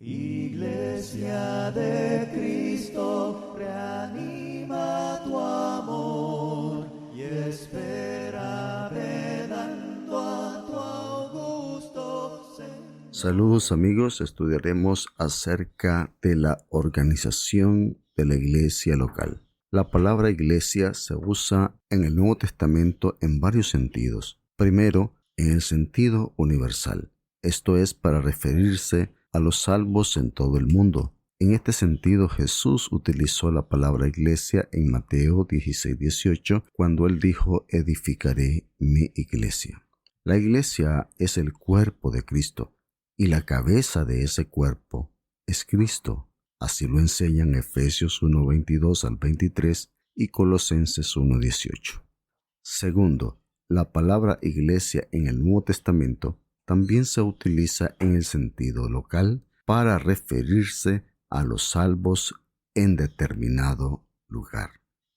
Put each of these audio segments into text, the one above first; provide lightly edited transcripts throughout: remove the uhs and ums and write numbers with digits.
Iglesia de Cristo, reanima tu amor y espera velando a tu augusto Señor. Saludos amigos, estudiaremos acerca de la organización de la iglesia local. La palabra iglesia se usa en el Nuevo Testamento en varios sentidos. Primero, en el sentido universal. Esto es para referirse a los salvos en todo el mundo. En este sentido, Jesús utilizó la palabra iglesia en Mateo 16:18 cuando él dijo: edificaré mi iglesia. La iglesia es el cuerpo de Cristo y la cabeza de ese cuerpo es Cristo. Así lo enseñan Efesios 1:22 al 23 y Colosenses 1:18. Segundo, la palabra iglesia en el Nuevo Testamento también se utiliza en el sentido local para referirse a los salvos en determinado lugar.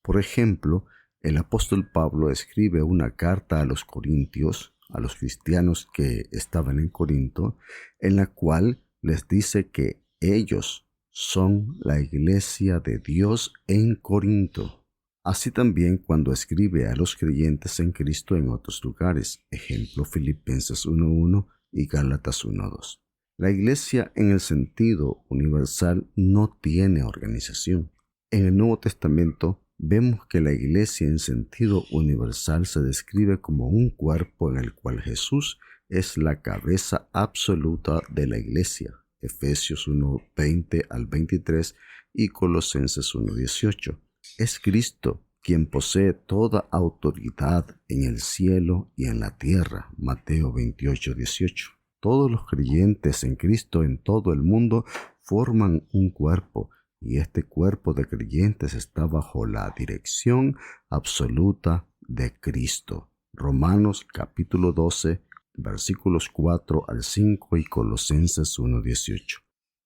Por ejemplo, el apóstol Pablo escribe una carta a los corintios, a los cristianos que estaban en Corinto, en la cual les dice que ellos son la iglesia de Dios en Corinto. Así también cuando escribe a los creyentes en Cristo en otros lugares, ejemplo Filipenses 1:1 y Gálatas 1:2. La iglesia en el sentido universal no tiene organización. En el Nuevo Testamento vemos que la iglesia en sentido universal se describe como un cuerpo en el cual Jesús es la cabeza absoluta de la iglesia, Efesios 1:20 al 23 y Colosenses 1:18. Es Cristo quien posee toda autoridad en el cielo y en la tierra, Mateo 28:18. Todos los creyentes en Cristo en todo el mundo forman un cuerpo, y este cuerpo de creyentes está bajo la dirección absoluta de Cristo. Romanos capítulo 12, versículos 4 al 5 y Colosenses 1:18.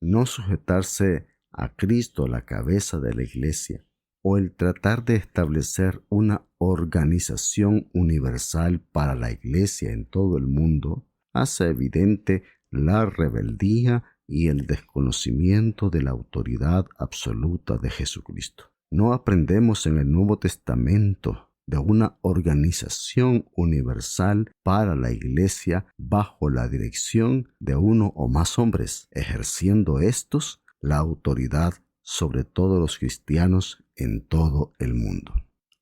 No sujetarse a Cristo, la cabeza de la iglesia, o el tratar de establecer una organización universal para la iglesia en todo el mundo, hace evidente la rebeldía y el desconocimiento de la autoridad absoluta de Jesucristo. No aprendemos en el Nuevo Testamento de una organización universal para la iglesia bajo la dirección de uno o más hombres, ejerciendo estos la autoridad sobre todos los cristianos en todo el mundo.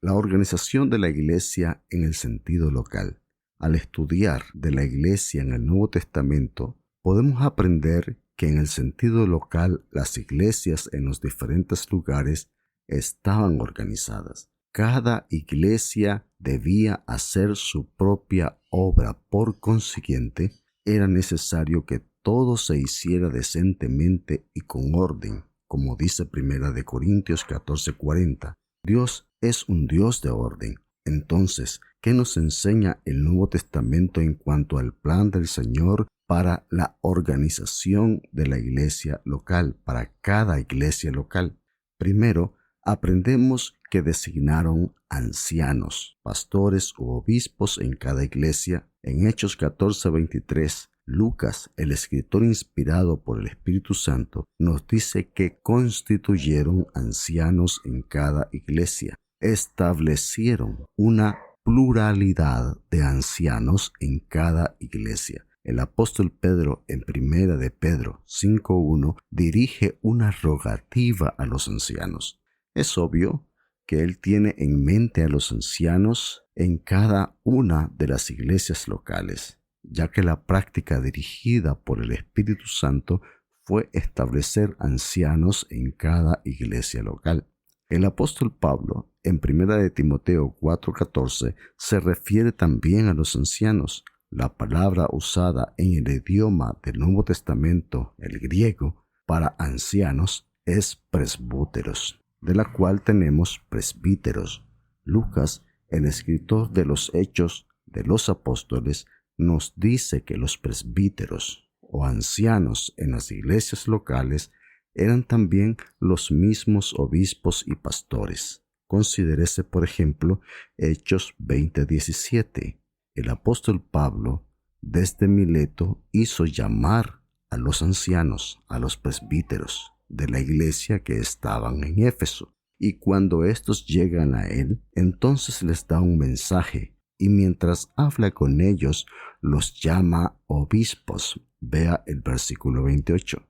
La organización de la iglesia en el sentido local. Al estudiar de la iglesia en el Nuevo Testamento, podemos aprender que en el sentido local las iglesias en los diferentes lugares estaban organizadas. Cada iglesia debía hacer su propia obra. Por consiguiente, era necesario que todo se hiciera decentemente y con orden. Como dice 1 Corintios 14:40, Dios es un Dios de orden. Entonces, ¿qué nos enseña el Nuevo Testamento en cuanto al plan del Señor para la organización de la iglesia local, para cada iglesia local? Primero, aprendemos que designaron ancianos, pastores u obispos en cada iglesia. En Hechos 14:23, Lucas, el escritor inspirado por el Espíritu Santo, nos dice que constituyeron ancianos en cada iglesia. Establecieron una pluralidad de ancianos en cada iglesia. El apóstol Pedro, en 1 de Pedro 5:1, dirige una rogativa a los ancianos. Es obvio que él tiene en mente a los ancianos en cada una de las iglesias locales, ya que la práctica dirigida por el Espíritu Santo fue establecer ancianos en cada iglesia local. El apóstol Pablo, en 1 de Timoteo 4:14, se refiere también a los ancianos. La palabra usada en el idioma del Nuevo Testamento, el griego, para ancianos es presbúteros, de la cual tenemos presbíteros. Lucas, el escritor de los Hechos de los Apóstoles, nos dice que los presbíteros o ancianos en las iglesias locales eran también los mismos obispos y pastores. Considérese, por ejemplo, Hechos 20:17. El apóstol Pablo, desde Mileto, hizo llamar a los ancianos, a los presbíteros de la iglesia que estaban en Éfeso. Y cuando estos llegan a él, entonces les da un mensaje, y mientras habla con ellos, los llama obispos. Vea el versículo 28.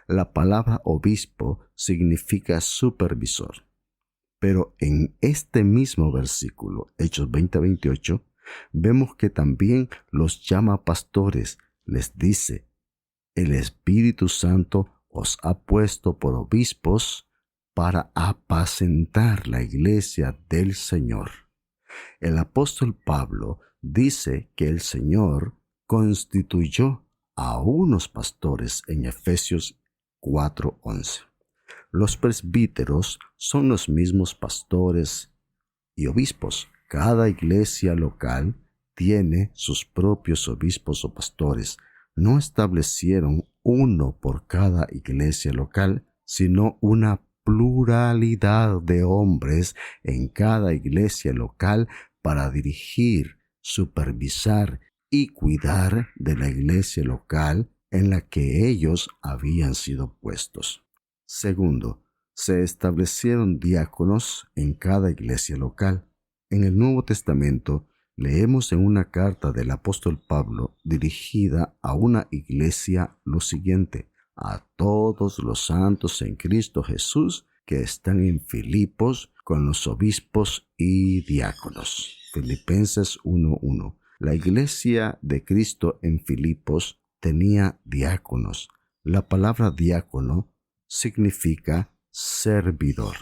La palabra obispo significa supervisor. Pero en este mismo versículo, Hechos 20:28, vemos que también los llama pastores. Les dice, el Espíritu Santo os ha puesto por obispos para apacentar la iglesia del Señor. El apóstol Pablo dice que el Señor constituyó a unos pastores en Efesios 4:11. Los presbíteros son los mismos pastores y obispos. Cada iglesia local tiene sus propios obispos o pastores. No establecieron uno por cada iglesia local, sino una pluralidad de hombres en cada iglesia local para dirigir, supervisar y cuidar de la iglesia local en la que ellos habían sido puestos. Segundo, se establecieron diáconos en cada iglesia local. En el Nuevo Testamento leemos en una carta del apóstol Pablo dirigida a una iglesia lo siguiente: a todos los santos en Cristo Jesús que están en Filipos con los obispos y diáconos. Filipenses 1:1. La iglesia de Cristo en Filipos tenía diáconos. La palabra diácono significa servidor.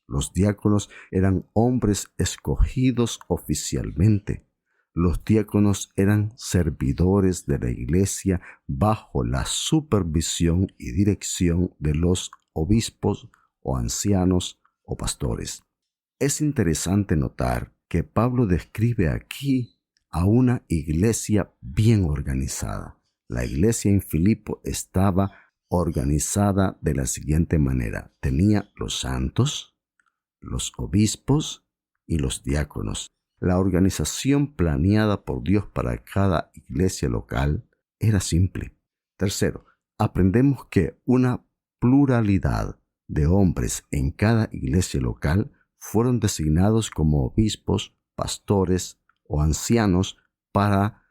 Los diáconos eran hombres escogidos oficialmente. Los diáconos eran servidores de la iglesia bajo la supervisión y dirección de los obispos o ancianos o pastores. Es interesante notar que Pablo describe aquí a una iglesia bien organizada. La iglesia en Filipo estaba organizada de la siguiente manera: tenía los santos, los obispos y los diáconos. La organización planeada por Dios para cada iglesia local era simple. Tercero, aprendemos que una pluralidad de hombres en cada iglesia local fueron designados como obispos, pastores o ancianos para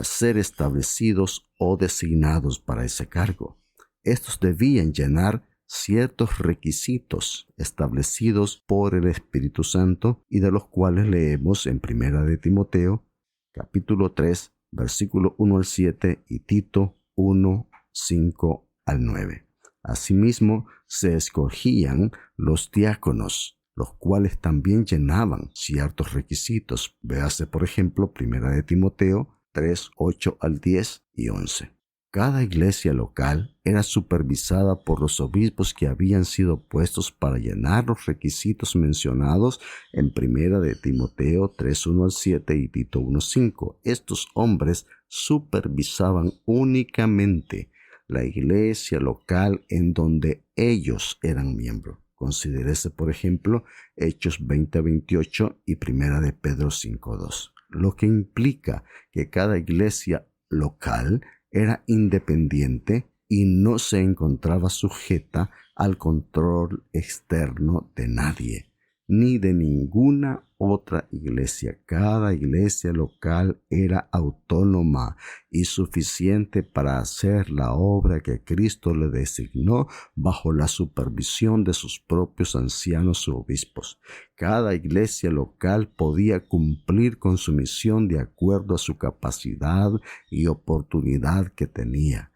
ser establecidos o designados para ese cargo. Estos debían llenar ciertos requisitos establecidos por el Espíritu Santo y de los cuales leemos en 1 de Timoteo, capítulo 3, versículo 1 al 7 y Tito 1, 5 al 9. Asimismo, se escogían los diáconos, los cuales también llenaban ciertos requisitos. Véase, por ejemplo, 1 de Timoteo 3, 8 al 10 y 11. Cada iglesia local era supervisada por los obispos que habían sido puestos para llenar los requisitos mencionados en 1 de Timoteo 3, 1 al 7 y Tito 1, 5. Estos hombres supervisaban únicamente la iglesia local en donde ellos eran miembros. Considérese, por ejemplo, Hechos 20:28 y 1 de Pedro 5:2, lo que implica que cada iglesia local era independiente y no se encontraba sujeta al control externo de nadie, ni de ninguna otra iglesia. Cada iglesia local era autónoma y suficiente para hacer la obra que Cristo le designó bajo la supervisión de sus propios ancianos u obispos. Cada iglesia local podía cumplir con su misión de acuerdo a su capacidad y oportunidad que tenía.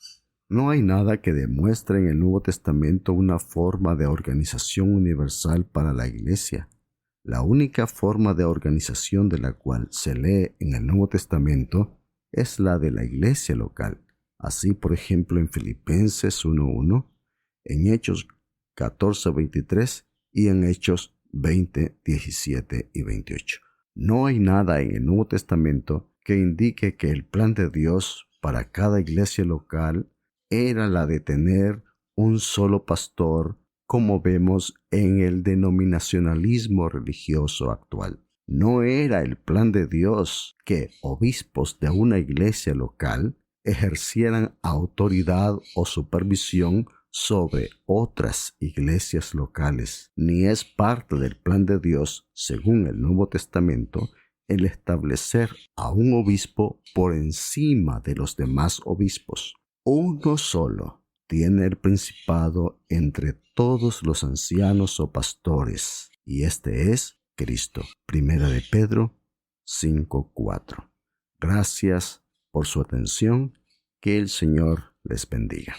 No hay nada que demuestre en el Nuevo Testamento una forma de organización universal para la iglesia. La única forma de organización de la cual se lee en el Nuevo Testamento es la de la iglesia local. Así, por ejemplo, en Filipenses 1:1, en Hechos 14:23 y en Hechos 20:17 y 28. No hay nada en el Nuevo Testamento que indique que el plan de Dios para cada iglesia local era la de tener un solo pastor, como vemos en el denominacionalismo religioso actual. No era el plan de Dios que obispos de una iglesia local ejercieran autoridad o supervisión sobre otras iglesias locales, ni es parte del plan de Dios, según el Nuevo Testamento, el establecer a un obispo por encima de los demás obispos. Uno solo tiene el principado entre todos los ancianos o pastores, y este es Cristo. Primera de Pedro 5:4. Gracias por su atención. Que el Señor les bendiga.